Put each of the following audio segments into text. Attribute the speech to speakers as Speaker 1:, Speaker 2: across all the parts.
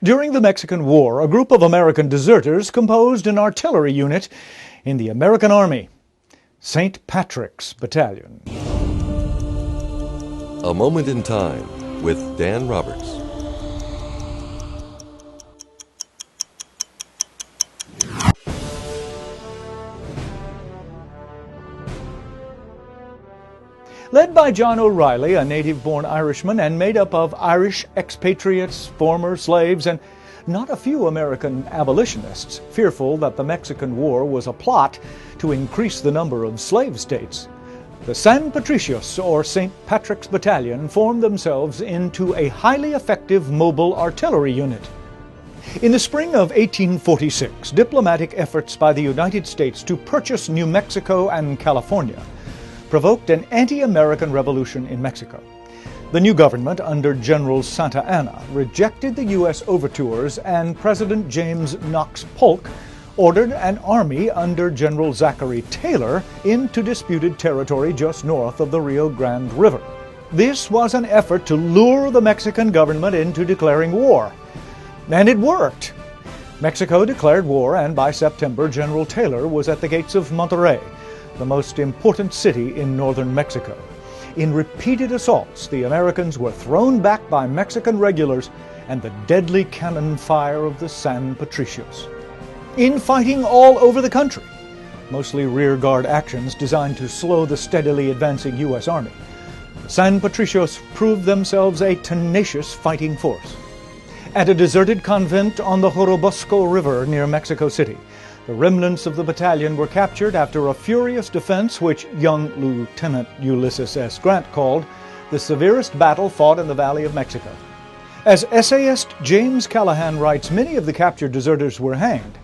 Speaker 1: During the Mexican War, a group of American deserters composed an artillery unit in the American Army, St. Patrick's Battalion.
Speaker 2: A Moment in Time with Dan Roberts.
Speaker 1: Led by John O'Reilly, a native-born Irishman, and made up of Irish expatriates, former slaves, and not a few American abolitionists, fearful that the Mexican War was a plot to increase the number of slave states, the San Patricios, or St. Patrick's Battalion, formed themselves into a highly effective mobile artillery unit. In the spring of 1846, diplomatic efforts by the United States to purchase New Mexico and California provoked an anti-American revolution in Mexico. The new government under General Santa Anna rejected the U.S. overtures, and President James Knox Polk ordered an army under General Zachary Taylor into disputed territory just north of the Rio Grande River. This was an effort to lure the Mexican government into declaring war. And it worked. Mexico declared war, and by September, General Taylor was at the gates of Monterey, the most important city in northern Mexico. In repeated assaults, the Americans were thrown back by Mexican regulars and the deadly cannon fire of the San Patricios. In fighting all over the country, mostly rearguard actions designed to slow the steadily advancing U.S. Army, the San Patricios proved themselves a tenacious fighting force. At a deserted convent on the Rio River near Mexico City, the remnants of the battalion were captured after a furious defense which young Lieutenant Ulysses S. Grant called the severest battle fought in the Valley of Mexico. As essayist James Callahan writes, many of the captured deserters were hanged.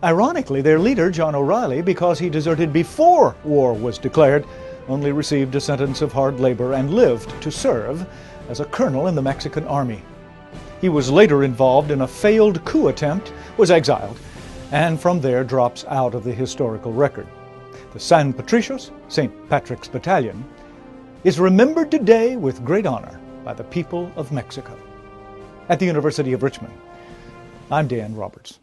Speaker 1: Ironically, their leader, John O'Reilly, because he deserted before war was declared, only received a sentence of hard labor and lived to serve as a colonel in the Mexican army. He was later involved in a failed coup attempt, was exiled, and from there drops out of the historical record. The San Patricios, St. Patrick's Battalion, is remembered today with great honor by the people of Mexico. At the University of Richmond, I'm Dan Roberts.